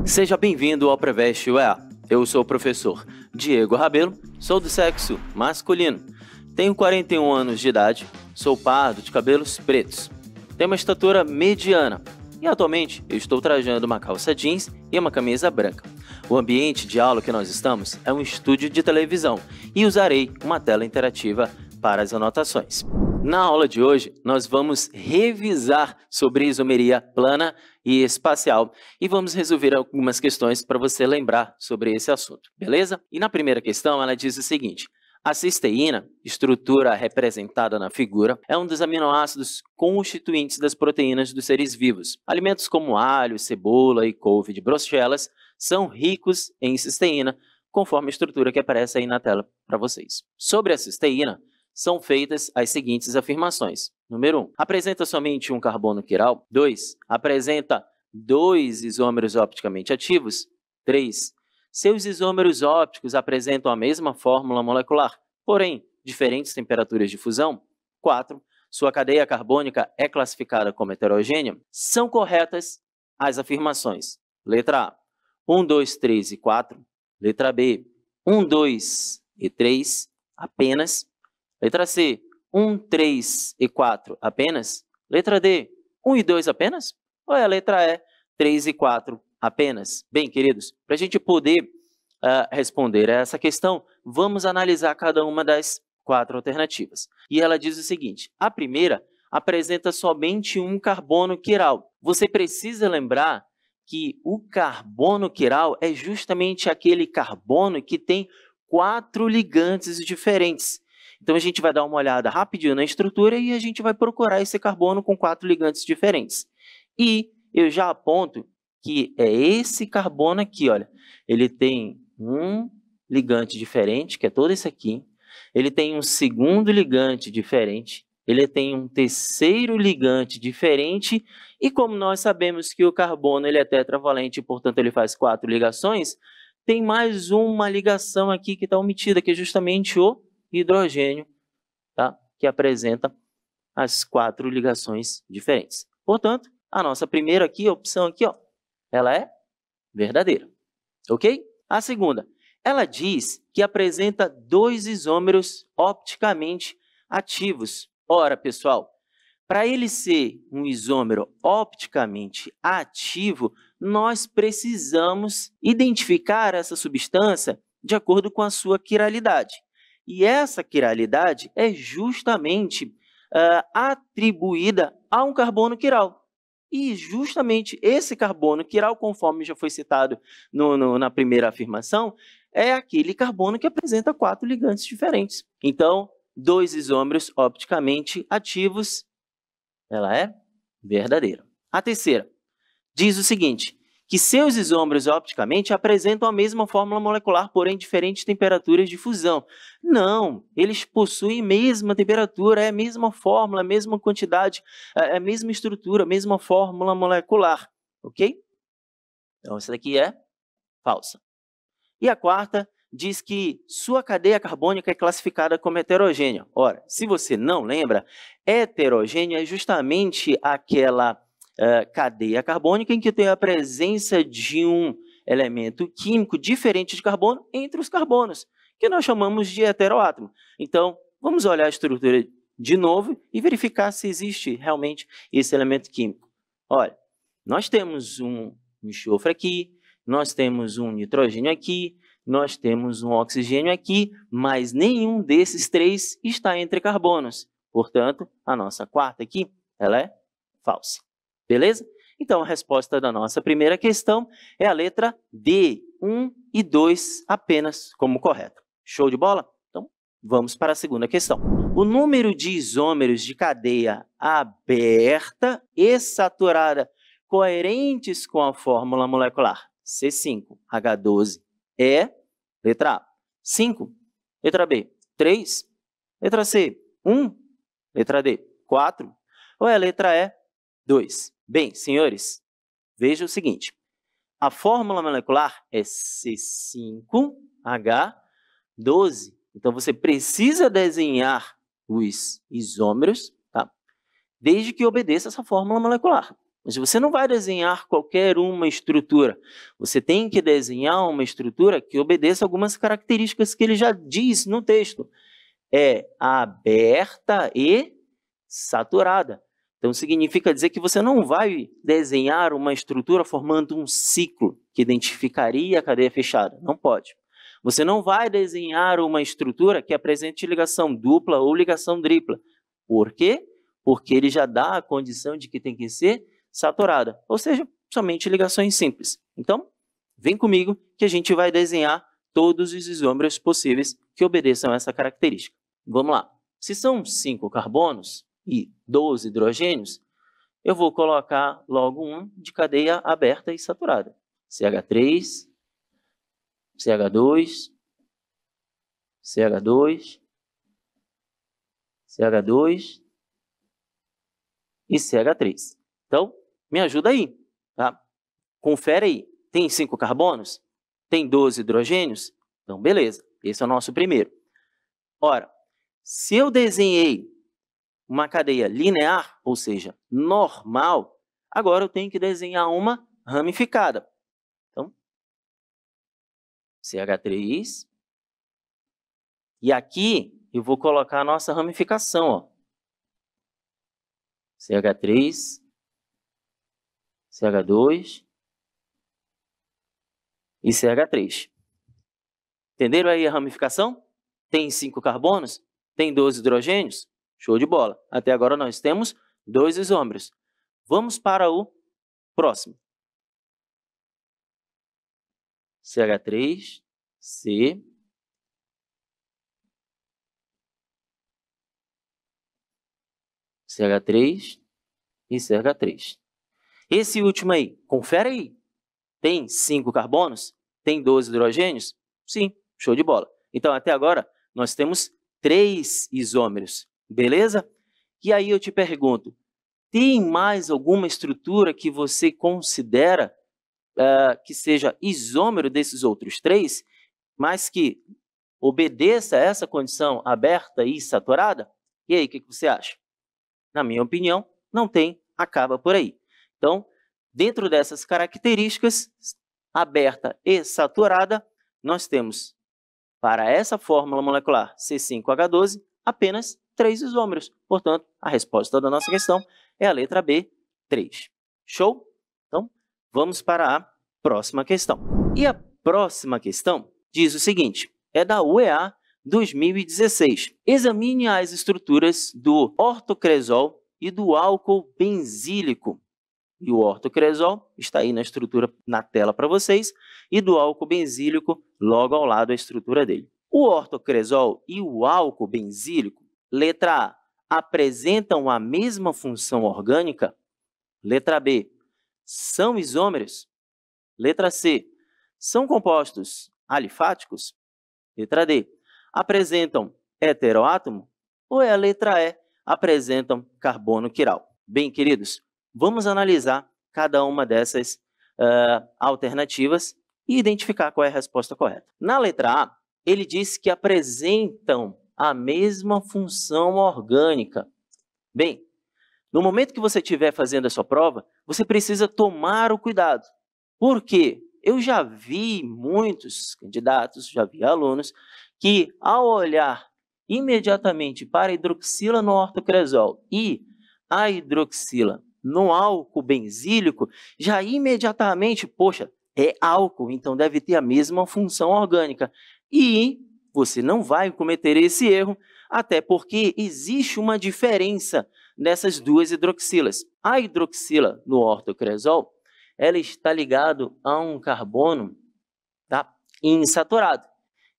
Seja bem-vindo ao Preveste UEA. Eu sou o professor Diego Rabelo, sou do sexo masculino, tenho 41 anos de idade, sou pardo de cabelos pretos, tenho uma estatura mediana e atualmente eu estou trajando uma calça jeans e uma camisa branca. O ambiente de aula que nós estamos é um estúdio de televisão e usarei uma tela interativa para as anotações. Na aula de hoje, nós vamos revisar sobre isomeria plana e espacial e vamos resolver algumas questões para você lembrar sobre esse assunto, beleza? E na primeira questão, ela diz o seguinte: a cisteína, estrutura representada na figura, é um dos aminoácidos constituintes das proteínas dos seres vivos. Alimentos como alho, cebola e couve de Bruxelas são ricos em cisteína, conforme a estrutura que aparece aí na tela para vocês. Sobre a cisteína, são feitas as seguintes afirmações. Número 1. Apresenta somente um carbono quiral. 2. Apresenta 2 isômeros opticamente ativos. 3. Seus isômeros ópticos apresentam a mesma fórmula molecular, porém, diferentes temperaturas de fusão. 4. Sua cadeia carbônica é classificada como heterogênea. São corretas as afirmações. Letra A, 1, 2, 3 e 4. Letra B, 1, 2 e 3 apenas. Letra C, 1, 3 e 4 apenas? Letra D, 1 e 2 apenas? Ou é a letra E, 3 e 4 apenas? Bem, queridos, para a gente poder responder a essa questão, vamos analisar cada uma das 4 alternativas. E ela diz o seguinte: a primeira apresenta somente um carbono quiral. Você precisa lembrar que o carbono quiral é justamente aquele carbono que tem 4 ligantes diferentes. Então, a gente vai dar uma olhada rapidinho na estrutura e a gente vai procurar esse carbono com 4 ligantes diferentes. E eu já aponto que é esse carbono aqui, olha. Ele tem um ligante diferente, que é todo esse aqui. Ele tem um segundo ligante diferente. Ele tem um terceiro ligante diferente. E como nós sabemos que o carbono ele é tetravalente, portanto, ele faz 4 ligações, tem mais uma ligação aqui que está omitida, que é justamente o hidrogênio, tá? Que apresenta as 4 ligações diferentes. Portanto, a nossa primeira aqui, opção aqui, ó, ela é verdadeira, ok? A segunda, ela diz que apresenta 2 isômeros opticamente ativos. Ora, pessoal, para ele ser um isômero opticamente ativo, nós precisamos identificar essa substância de acordo com a sua quiralidade. E essa quiralidade é justamente atribuída a um carbono quiral. E justamente esse carbono quiral, conforme já foi citado na primeira afirmação, é aquele carbono que apresenta 4 ligantes diferentes. Então, 2 isômeros opticamente ativos, ela é verdadeira. A terceira diz o seguinte: que seus isômeros opticamente apresentam a mesma fórmula molecular, porém diferentes temperaturas de fusão. Não, eles possuem a mesma temperatura, é a mesma fórmula, a mesma quantidade, a mesma estrutura, a mesma fórmula molecular, ok? Então, essa daqui é falsa. E a quarta diz que sua cadeia carbônica é classificada como heterogênea. Ora, se você não lembra, heterogênea é justamente aquela cadeia carbônica em que tem a presença de um elemento químico diferente de carbono entre os carbonos, que nós chamamos de heteroátomo. Então, vamos olhar a estrutura de novo e verificar se existe realmente esse elemento químico. Olha, nós temos um enxofre aqui, nós temos um nitrogênio aqui, nós temos um oxigênio aqui, mas nenhum desses 3 está entre carbonos. Portanto, a nossa quarta aqui, ela é falsa. Beleza? Então, a resposta da nossa primeira questão é a letra D, 1 e 2 apenas como correta. Show de bola? Então, vamos para a segunda questão. O número de isômeros de cadeia aberta e saturada coerentes com a fórmula molecular C5H12 é, letra A, 5, letra B, 3, letra C, 1, letra D, 4, ou é a letra E, 2? Bem, senhores, veja o seguinte, a fórmula molecular é C5H12, então você precisa desenhar os isômeros, tá? Desde que obedeça essa fórmula molecular. Mas você não vai desenhar qualquer uma estrutura. Você tem que desenhar uma estrutura que obedeça algumas características que ele já diz no texto. É aberta e saturada. Então, significa dizer que você não vai desenhar uma estrutura formando um ciclo que identificaria a cadeia fechada. Não pode. Você não vai desenhar uma estrutura que apresente ligação dupla ou ligação tripla. Por quê? Porque ele já dá a condição de que tem que ser saturada, ou seja, somente ligações simples. Então, vem comigo que a gente vai desenhar todos os isômeros possíveis que obedeçam a essa característica. Vamos lá. Se são 5 carbonos e 12 hidrogênios, eu vou colocar logo um de cadeia aberta e saturada. CH3, CH2, CH2, CH2 e CH3. Então, me ajuda aí, tá? Confere aí. Tem 5 carbonos? Tem 12 hidrogênios? Então, beleza. Esse é o nosso primeiro. Ora, se eu desenhei uma cadeia linear, ou seja, normal, agora eu tenho que desenhar uma ramificada. Então, CH3. E aqui eu vou colocar a nossa ramificação, ó. CH3, CH2 e CH3. Entenderam aí a ramificação? Tem 5 carbonos? Tem 12 hidrogênios? Show de bola. Até agora nós temos 2 isômeros. Vamos para o próximo. CH3, C. CH3 e CH3. Esse último aí, confere aí. Tem 5 carbonos? Tem 12 hidrogênios? Sim, show de bola. Então, até agora, nós temos 3 isômeros, beleza? E aí eu te pergunto, tem mais alguma estrutura que você considera que seja isômero desses outros 3, mas que obedeça a essa condição aberta e saturada? E aí, o que você acha? Na minha opinião, não tem, acaba por aí. Então, dentro dessas características, aberta e saturada, nós temos, para essa fórmula molecular C5H12, apenas 3 isômeros. Portanto, a resposta da nossa questão é a letra B, 3. Show? Então, vamos para a próxima questão. E a próxima questão diz o seguinte, é da UEA 2016. Examine as estruturas do ortocresol e do álcool benzílico. E o ortocresol está aí na estrutura na tela para vocês, e do álcool benzílico logo ao lado a estrutura dele. O ortocresol e o álcool benzílico, letra A, apresentam a mesma função orgânica? Letra B, são isômeros? Letra C, são compostos alifáticos? Letra D, apresentam heteroátomo? Ou é a letra E, apresentam carbono quiral? Bem, queridos, vamos analisar cada uma dessas alternativas e identificar qual é a resposta correta. Na letra A, ele diz que apresentam a mesma função orgânica. Bem, no momento que você estiver fazendo a sua prova, você precisa tomar o cuidado. Por quê? Eu já vi muitos candidatos, já vi alunos, que ao olhar imediatamente para a hidroxila no ortocresol e a hidroxila no álcool benzílico, já imediatamente, poxa, é álcool, então deve ter a mesma função orgânica. E você não vai cometer esse erro, até porque existe uma diferença nessas duas hidroxilas. A hidroxila no ortocresol, ela está ligada a um carbono, tá, insaturado.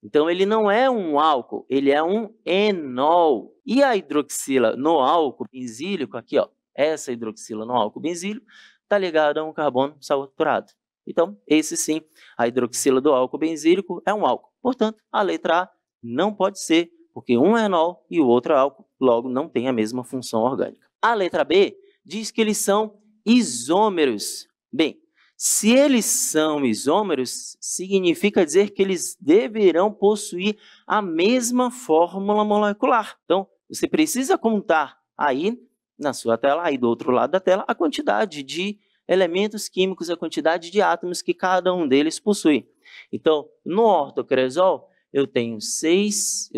Então, ele não é um álcool, ele é um enol. E a hidroxila no álcool benzílico, aqui, ó, essa hidroxila no álcool benzílico, está ligada a um carbono saturado. Então, esse sim, a hidroxila do álcool benzílico é um álcool. Portanto, a letra A não pode ser, porque um é enol e o outro é álcool, logo não tem a mesma função orgânica. A letra B diz que eles são isômeros. Bem, se eles são isômeros, significa dizer que eles deverão possuir a mesma fórmula molecular. Então, você precisa contar aí na sua tela, aí do outro lado da tela, a quantidade de elementos químicos, a quantidade de átomos que cada um deles possui. Então, no ortocresol, eu tenho 7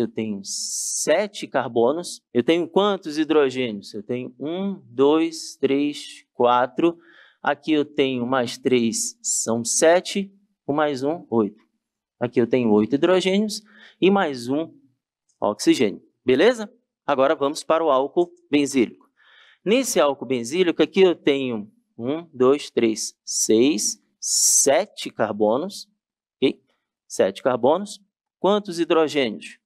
carbonos. Eu tenho quantos hidrogênios? Eu tenho 1, 2, 3, 4. Aqui eu tenho mais 3, são 7. Com mais 1, 8. Aqui eu tenho 8 hidrogênios e mais 1 oxigênio. Beleza? Agora vamos para o álcool benzílico. Nesse álcool benzílico, aqui eu tenho 1, 2, 3, 6, 7 carbonos. Ok? 7 carbonos. Quantos hidrogênios?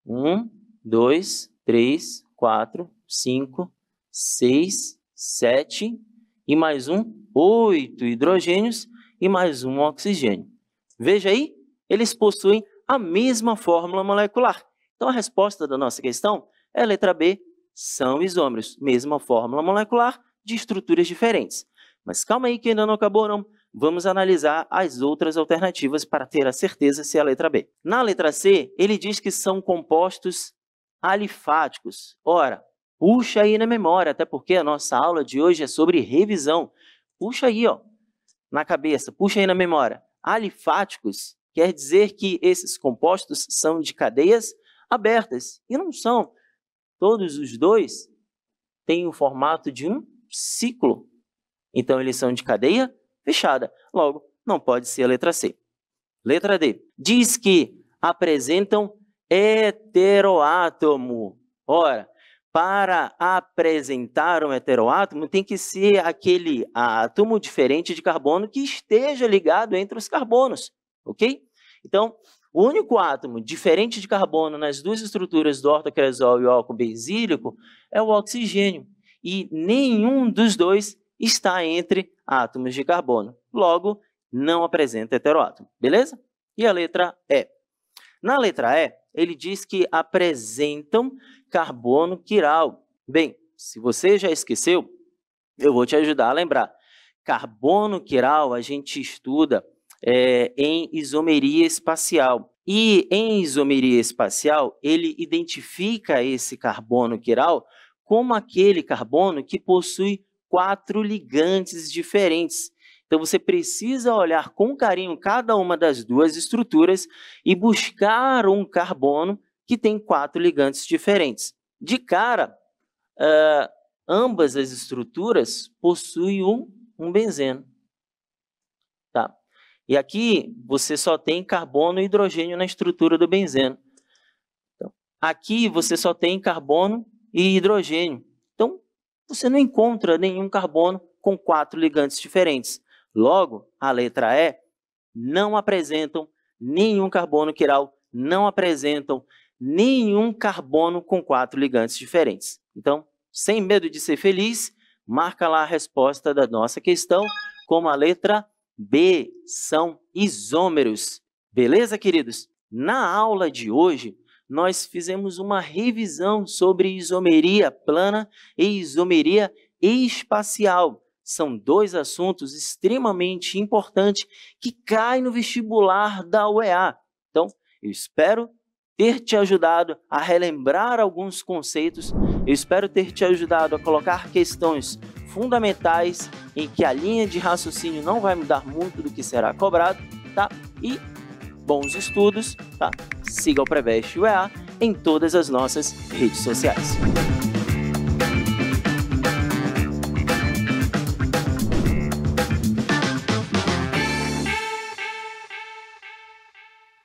1, 2, 3, 4, 5, 6, 7 e mais 8 hidrogênios e mais 1 oxigênio. Veja aí, eles possuem a mesma fórmula molecular. Então, a resposta da nossa questão é a letra B, são isômeros. Mesma fórmula molecular de estruturas diferentes. Mas calma aí que ainda não acabou, não. Vamos analisar as outras alternativas para ter a certeza se é a letra B. Na letra C, ele diz que são compostos alifáticos. Ora, puxa aí na memória, até porque a nossa aula de hoje é sobre revisão. Puxa aí, ó, na cabeça, puxa aí na memória. Alifáticos quer dizer que esses compostos são de cadeias abertas. E não são. Todos os dois têm o formato de um ciclo. Então, eles são de cadeia fechada. Logo, não pode ser a letra C. Letra D. Diz que apresentam heteroátomo. Ora, para apresentar um heteroátomo, tem que ser aquele átomo diferente de carbono que esteja ligado entre os carbonos. Ok? Então, o único átomo diferente de carbono nas duas estruturas do ortocresol e o álcool benzílico é o oxigênio. E nenhum dos dois está entre átomos de carbono. Logo, não apresenta heteroátomo. Beleza? E a letra E. Na letra E, ele diz que apresentam carbono quiral. Bem, se você já esqueceu, eu vou te ajudar a lembrar. Carbono quiral a gente estuda em isomeria espacial. E em isomeria espacial, ele identifica esse carbono quiral como aquele carbono que possui 4 ligantes diferentes. Então, você precisa olhar com carinho cada uma das duas estruturas e buscar um carbono que tem 4 ligantes diferentes. De cara, ambas as estruturas possuem um benzeno. Tá? E aqui você só tem carbono e hidrogênio na estrutura do benzeno. Então, aqui você só tem carbono e hidrogênio. Então, você não encontra nenhum carbono com 4 ligantes diferentes. Logo, a letra E não apresentam nenhum carbono quiral, não apresentam nenhum carbono com 4 ligantes diferentes. Então, sem medo de ser feliz, marca lá a resposta da nossa questão como a letra B, são isômeros. Beleza, queridos? Na aula de hoje, nós fizemos uma revisão sobre isomeria plana e isomeria espacial. São 2 assuntos extremamente importantes que caem no vestibular da UEA. Então, eu espero ter te ajudado a relembrar alguns conceitos, eu espero ter te ajudado a colocar questões fundamentais em que a linha de raciocínio não vai mudar muito do que será cobrado, tá? E bons estudos, tá? Siga o Preveste UEA em todas as nossas redes sociais.